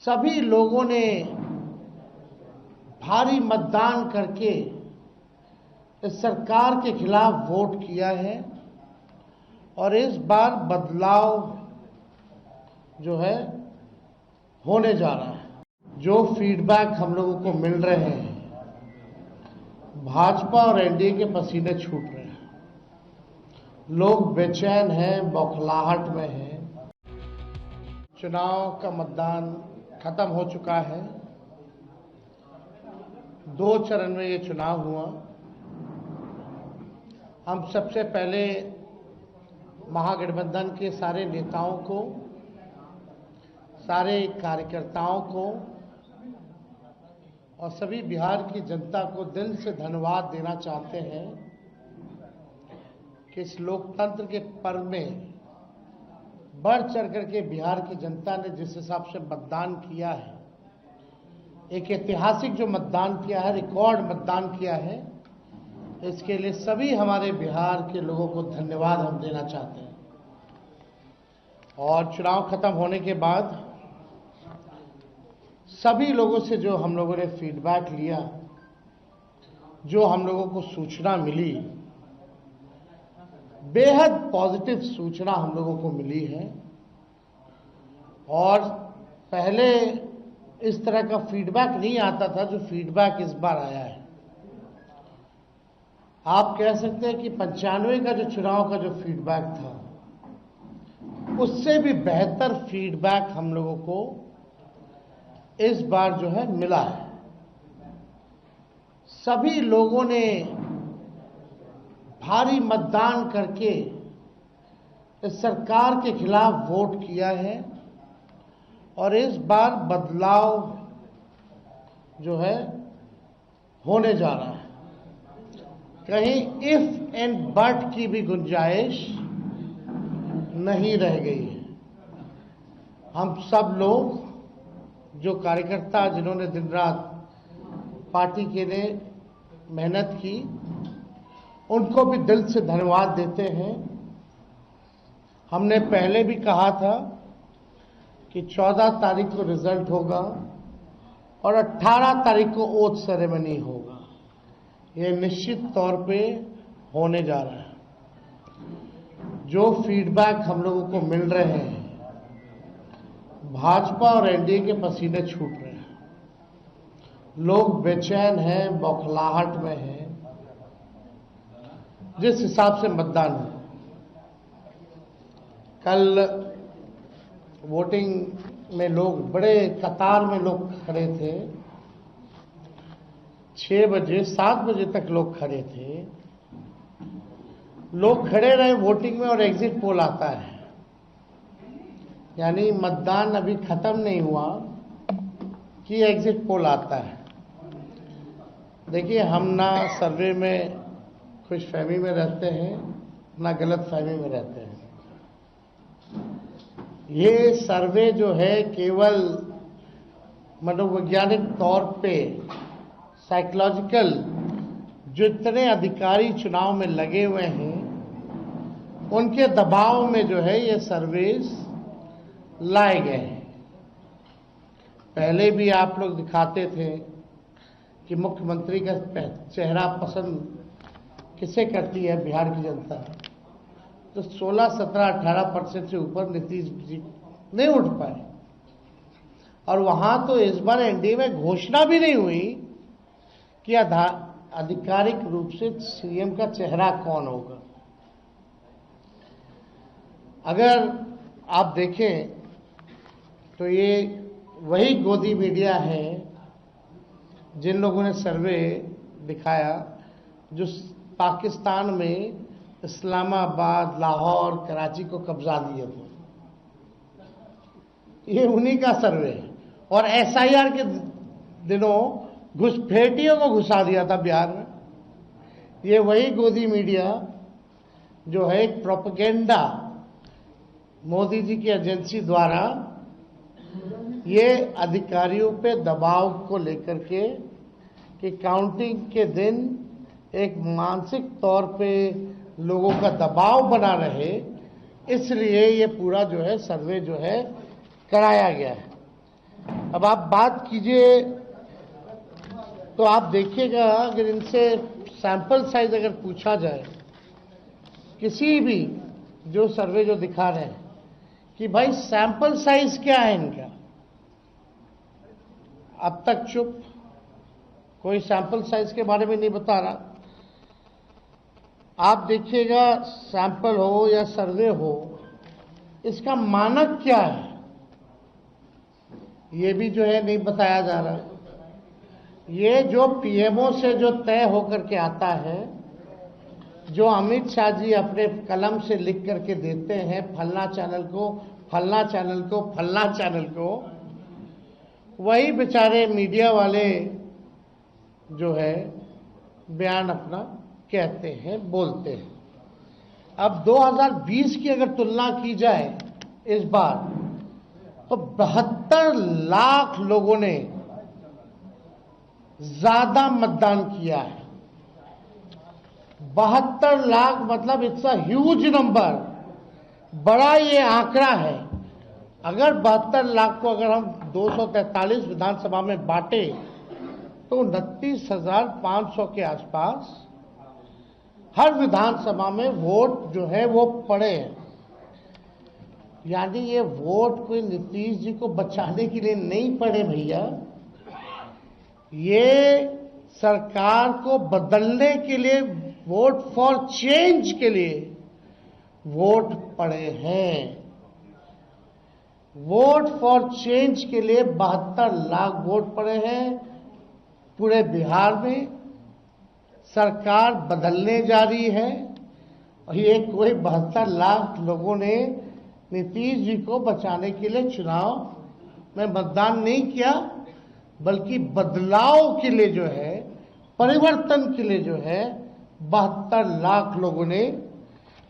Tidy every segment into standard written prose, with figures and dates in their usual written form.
सभी लोगों ने भारी मतदान करके इस सरकार के खिलाफ वोट किया है और इस बार बदलाव जो है होने जा रहा है। जो फीडबैक हम लोगों को मिल रहे हैं, भाजपा और एनडीए के पसीने छूट रहे हैं। लोग बेचैन हैं, बौखलाहट में हैं। चुनाव का मतदान खत्म हो चुका है। 2 चरण में ये चुनाव हुआ। हम सबसे पहले महागठबंधन के सारे नेताओं को, सारे कार्यकर्ताओं को और सभी बिहार की जनता को दिल से धन्यवाद देना चाहते हैं कि इस लोकतंत्र के पर्व में बढ़ चढ़ करके बिहार की जनता ने जिस हिसाब से मतदान किया है, एक ऐतिहासिक जो मतदान किया है, रिकॉर्ड मतदान किया है, इसके लिए सभी हमारे बिहार के लोगों को धन्यवाद हम देना चाहते हैं। और चुनाव खत्म होने के बाद सभी लोगों से जो हम लोगों ने फीडबैक लिया, जो हम लोगों को सूचना मिली, बेहद पॉजिटिव सूचना हम लोगों को मिली है। और पहले इस तरह का फीडबैक नहीं आता था जो फीडबैक इस बार आया है। आप कह सकते हैं कि 95 का जो चुनाव का जो फीडबैक था, उससे भी बेहतर फीडबैक हम लोगों को इस बार जो है मिला है। सभी लोगों ने भारी मतदान करके इस सरकार के खिलाफ वोट किया है और इस बार बदलाव जो है होने जा रहा है। कहीं इफ एंड बट की भी गुंजाइश नहीं रह गई है। हम सब लोग जो कार्यकर्ता, जिन्होंने दिन रात पार्टी के लिए मेहनत की, उनको भी दिल से धन्यवाद देते हैं। हमने पहले भी कहा था कि 14 तारीख को रिजल्ट होगा और 18 तारीख को ओथ सेरेमनी होगा। ये निश्चित तौर पे होने जा रहा है। जो फीडबैक हम लोगों को मिल रहे हैं, भाजपा और एनडीए के पसीने छूट रहे हैं। लोग बेचैन हैं, बौखलाहट में हैं। जिस हिसाब से मतदान हुआ, कल वोटिंग में लोग बड़े कतार में लोग खड़े थे। 6 बजे 7 बजे तक लोग खड़े थे। लोग खड़े रहे वोटिंग में और एग्जिट पोल आता है, यानी मतदान अभी खत्म नहीं हुआ कि एग्जिट पोल आता है। देखिए, हम ना सर्वे में खुशफहमी में रहते हैं, ना गलत फहमी में रहते हैं। ये सर्वे जो है केवल मनोवैज्ञानिक तौर पे, साइकोलॉजिकल, जो इतने अधिकारी चुनाव में लगे हुए हैं, उनके दबाव में जो है ये सर्वेस लाए गए हैं। पहले भी आप लोग दिखाते थे कि मुख्यमंत्री का चेहरा पसंद किसे करती है बिहार की जनता, तो 16, 17, 18% से ऊपर नीतीश जी नहीं उठ पाए। और वहां तो इस बार एनडीए में घोषणा भी नहीं हुई कि आधिकारिक रूप से सीएम का चेहरा कौन होगा। अगर आप देखें तो ये वही गोदी मीडिया है जिन लोगों ने सर्वे दिखाया, जो पाकिस्तान में इस्लामाबाद, लाहौर, कराची को कब्जा दिए थे। ये उन्हीं का सर्वे है। और एसआईआर के दिनों घुसपैठियों को घुसा दिया था बिहार में। ये वही गोदी मीडिया जो है एक प्रोपेगेंडा मोदी जी की एजेंसी द्वारा ये अधिकारियों पे दबाव को लेकर के कि काउंटिंग के दिन एक मानसिक तौर पे लोगों का दबाव बना रहे, इसलिए ये पूरा जो है सर्वे जो है कराया गया है। अब आप बात कीजिए तो आप देखिएगा, अगर इनसे सैंपल साइज अगर पूछा जाए, किसी भी जो सर्वे जो दिखा रहे हैं कि भाई सैंपल साइज क्या है इनका, अब तक चुप, कोई सैंपल साइज के बारे में नहीं बता रहा। आप देखिएगा, सैंपल हो या सर्वे हो, इसका मानक क्या है ये भी जो है नहीं बताया जा रहा। ये जो पीएमओ से जो तय होकर के आता है, जो अमित शाह जी अपने कलम से लिख करके देते हैं, फलना चैनल को, फलना चैनल को, फलना चैनल को, वही बेचारे मीडिया वाले जो है बयान अपना कहते हैं, बोलते हैं। अब 2020 की अगर तुलना की जाए इस बार, तो 72 लाख लोगों ने ज्यादा मतदान किया है। 72 लाख मतलब इट्स अ ह्यूज नंबर, बड़ा ये आंकड़ा है। अगर 72 लाख को अगर हम 243 विधानसभा में बांटे तो 29,500 के आसपास हर विधानसभा में वोट जो है वो पड़े हैं। यानी ये वोट कोई नीतीश जी को बचाने के लिए नहीं पड़े भैया, ये सरकार को बदलने के लिए, वोट फॉर चेंज के लिए वोट पड़े हैं। वोट फॉर चेंज के लिए 72 लाख वोट पड़े हैं पूरे बिहार में। सरकार बदलने जा रही है और ये कोई 72 लाख लोगों ने नीतीश जी को बचाने के लिए चुनाव में मतदान नहीं किया, बल्कि बदलाव के लिए जो है, परिवर्तन के लिए जो है 72 लाख लोगों ने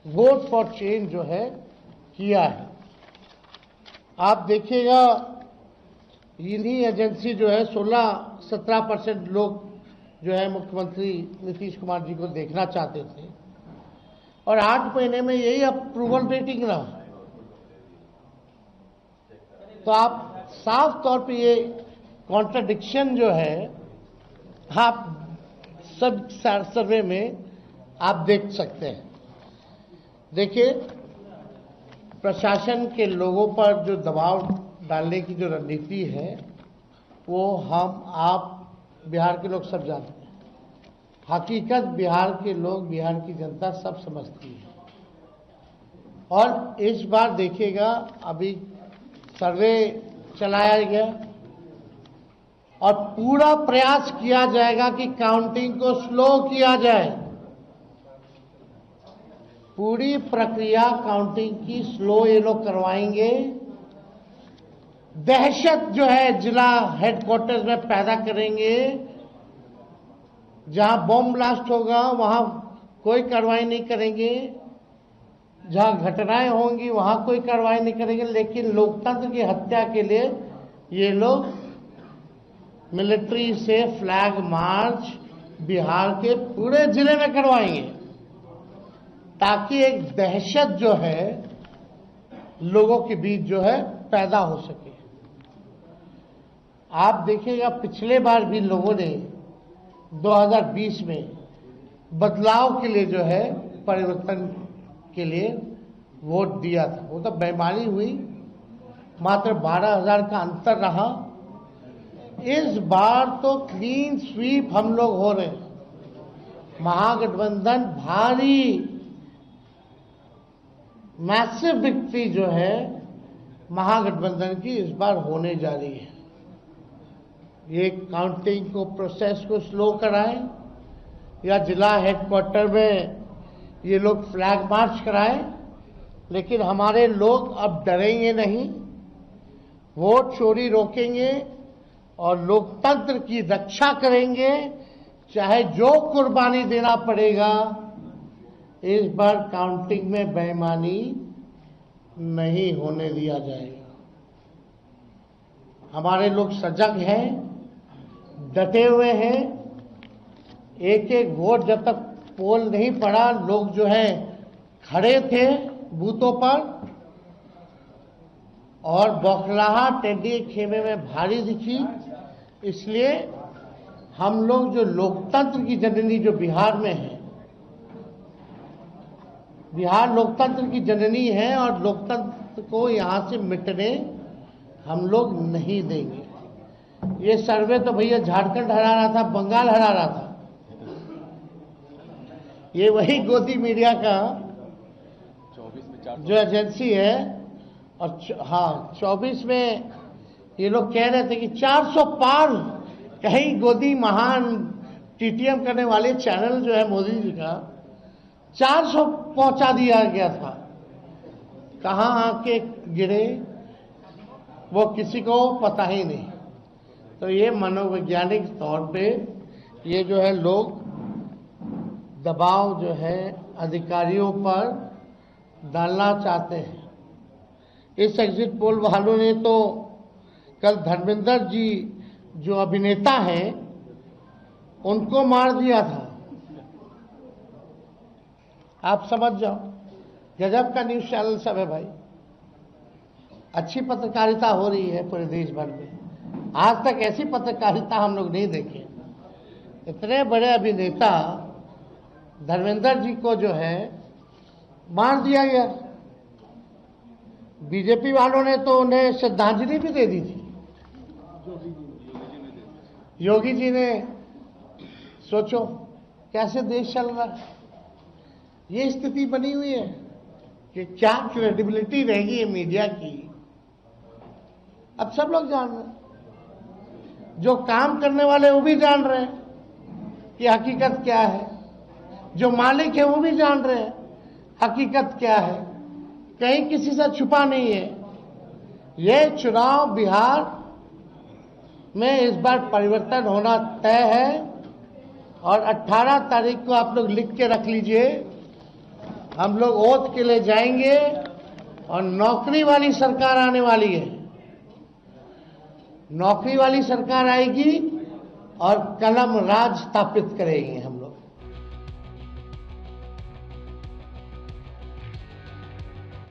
वोट फॉर चेंज जो है किया है। आप देखिएगा, इन्हीं एजेंसी जो है 16-17% लोग जो है मुख्यमंत्री नीतीश कुमार जी को देखना चाहते थे, और 8 महीने में यही अप्रूवल रेटिंग रहा। तो आप साफ तौर पे ये कॉन्ट्रडिक्शन जो है आप सब सर्वे में आप देख सकते हैं। देखिए, प्रशासन के लोगों पर जो दबाव डालने की जो रणनीति है, वो हम आप बिहार के लोग सब जानते हैं। हकीकत बिहार के लोग, बिहार की जनता सब समझती है। और इस बार देखिएगा, अभी सर्वे चलाया गया और पूरा प्रयास किया जाएगा कि काउंटिंग को स्लो किया जाए। पूरी प्रक्रिया काउंटिंग की स्लो ये लोग करवाएंगे। दहशत जो है जिला हेडक्वार्टर्स में पैदा करेंगे। जहां बॉम्ब ब्लास्ट होगा वहां कोई कार्रवाई नहीं करेंगे, जहां घटनाएं होंगी वहां कोई कार्रवाई नहीं करेंगे। लेकिन लोकतंत्र की हत्या के लिए ये लोग मिलिट्री से फ्लैग मार्च बिहार के पूरे जिले में करवाएंगे, ताकि एक दहशत जो है लोगों के बीच जो है पैदा हो सके। आप देखिएगा, पिछले बार भी लोगों ने 2020 में बदलाव के लिए जो है, परिवर्तन के लिए वोट दिया था। वो तो बेईमानी हुई, मात्र 12,000 का अंतर रहा। इस बार तो क्लीन स्वीप हम लोग हो रहे हैं। महागठबंधन भारी मैसिव विक्ट्री जो है महागठबंधन की इस बार होने जा रही है। ये काउंटिंग को, प्रोसेस को स्लो कराएं, या जिला हेडक्वार्टर में ये लोग फ्लैग मार्च कराएं, लेकिन हमारे लोग अब डरेंगे नहीं, वोट चोरी रोकेंगे और लोकतंत्र की रक्षा करेंगे, चाहे जो कुर्बानी देना पड़ेगा। इस बार काउंटिंग में बेईमानी नहीं होने दिया जाएगा। हमारे लोग सजग हैं, डटे हुए हैं। एक एक वोट जब तक पोल नहीं पड़ा, लोग जो है खड़े थे बूथों पर, और बौखलाहट टेढ़े खेमे में भारी दिखी। इसलिए हम लोग जो लोकतंत्र की जननी जो बिहार में है, बिहार लोकतंत्र की जननी है और लोकतंत्र को यहां से मिटने हम लोग नहीं देंगे। ये सर्वे तो भैया झारखंड हरा रहा था, बंगाल हरा रहा था। ये वही गोदी मीडिया का जो एजेंसी है, और हाँ 24 में ये लोग कह रहे थे कि 400 पार, कहीं गोदी महान टीटीएम करने वाले चैनल जो है मोदी जी का 400 पहुंचा दिया गया था। कहां आके गिरे वो किसी को पता ही नहीं। तो ये मनोवैज्ञानिक तौर पे ये जो है लोग दबाव जो है अधिकारियों पर डालना चाहते हैं। इस एग्जिट पोल वालों ने तो कल धर्मेंद्र जी जो अभिनेता हैं उनको मार दिया था। आप समझ जाओ, गजब का न्यूज चैनल सब है भाई। अच्छी पत्रकारिता हो रही है पूरे देश भर में। आज तक ऐसी पत्रकारिता हम लोग नहीं देखे। इतने बड़े अभिनेता धर्मेंद्र जी को जो है मार दिया गया। बीजेपी वालों ने तो उन्हें श्रद्धांजलि भी दे दी थी। योगी जी ने, सोचो कैसे देश चल रहा है। ये स्थिति बनी हुई है कि क्या क्रेडिबिलिटी रहेगी मीडिया की। अब सब लोग जान रहे हैं, जो काम करने वाले वो भी जान रहे हैं कि हकीकत क्या है, जो मालिक है वो भी जान रहे हैं हकीकत क्या है। कहीं किसी से छुपा नहीं है। ये चुनाव बिहार में इस बार परिवर्तन होना तय है और 18 तारीख को आप लोग लिख के रख लीजिए। हम लोग ओथ के लिए जाएंगे और नौकरी वाली सरकार आने वाली है। नौकरी वाली सरकार आएगी और कलम राज स्थापित करेंगे हम।